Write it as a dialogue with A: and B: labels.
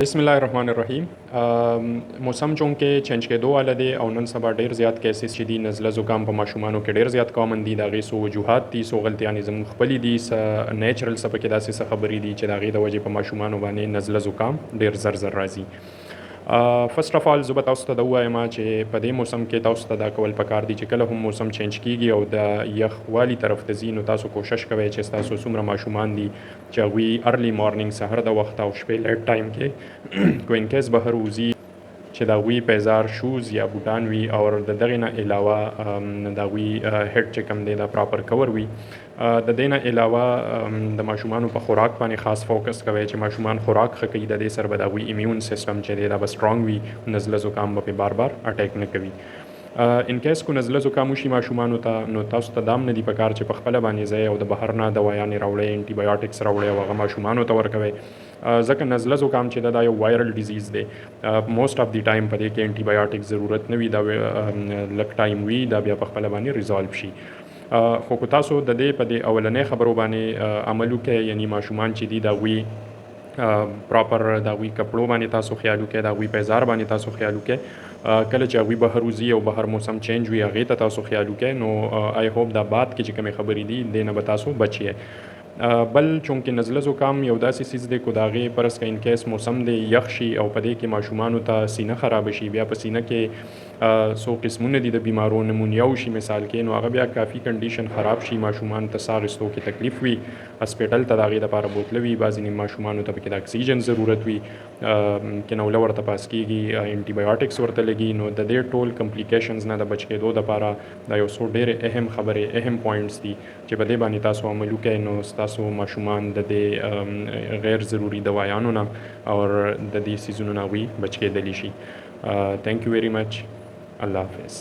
A: بسم الله الرحمن الرحیم. موسم چونکې چینج کېدو والا دی او نن سبا ډیر زیات کیسز چې دي نزله زکام په ماشومانو کې ډیر زیات کامن دي. د هغې څو وجوهات دي، څو غلطیانې زموږ خپلې دي، څه نیچرل څه پکې داسې څه خبرې دي چې د هغې د وجې په ماشومانو باندې نزله زکام ډیر زر راځي. فرست اف آل زه به تاسو ته دا ووایم چې په دې موسم کې تاسو ته دا کول پکار دي چې کله هم موسم چینج کیږي او د یخوالي طرف ته ځي، نو تاسو کوشش کوئ چې ستاسو څومره ماشومان دي چې هغوی ارلی مارنینګ سحر د وخت او شپې لیټ ټایم کې کو انکیس بهر وځي چې د هغوی پیزار شوز یا بوټان وي او د دغې نه علاوه د هغوی هیډ چې کوم دی دا پراپر کور وي. د دې نه علاوه د ماشومانو په خوراک باندې خاص فوکس کوئ چې ماشومان خوراک ښه کوي، د دې سره به د هغوی امیون سیسټم چې دی دا به سټرانګ وي، نزله زکام به پرې بار بار اټیک نه کوي. ان کیس کو نزله زکام وشي ماشومانو ته، نو تاسو ته دا هم نه دي پکار چې په خپله باندې ځئ او د بهر نه دوايانې راوړئ، انټي بایوټکس راوړئ او هغه ماشومانو ته ورکوئ، ځکه نزله زکام چې دا یو وایرل ډیزیز دی. موسټ اف دی ټایم په دې کې انټي بایوټکس ضرورت نه وي، دا لږ ټایم وي، دا بیا په خپله باندې ریزالو شي. خو که تاسو د دې په دې اولنۍ خبرو باندې عمل وکړئ، یعنی ماشومان چې دي د هغوی پراپر د هغوی کپړو باندې تاسو خیال وکړئ، د هغوی پیزار باندې تاسو خیال وکړئ، کله چې هغوی بهر وځي او بهر موسم چینج وي هغې ته تاسو خیال وکړئ، نو آی هوپ دا بعد کې چې کومې خبرې دي دې نه به تاسو بچ یې. بل چونکې نزله زکام یو داسې څیز دی کو د هغې فرض که انکیس موسم دی یخ شي او په دې کې ماشومانو ته سینه خرابه شي، بیا په سینه کې څو قسمونه دي د بیمارو، نمونیا وشي مثال کې، نو هغه بیا کافي کنډیشن خراب شي، ماشومان ته ساه اخیستو کې تکلیف وي، هسپیټل ته د هغې دپاره بوتله وي، بعضې ماشومانو ته پکې د اکسیجن ضرورت وي، کنوله ورته پاس کېږي، انټي بایوټکس ورته لګي، نو د دې ټول کمپلیکیشنز نه د بچ کېدو دپاره دا یو څو ډېرې اهم خبرې اهم پوینټس دي چې په دې باندې تاسو عمل وکړئ، نو ستاسو ماشومان د دې غیر ضروري دوايانو نه او د دې څیزونو نه هغوی بچ کېدلی شي. تھینک یو ویری مچ. الله حافظ.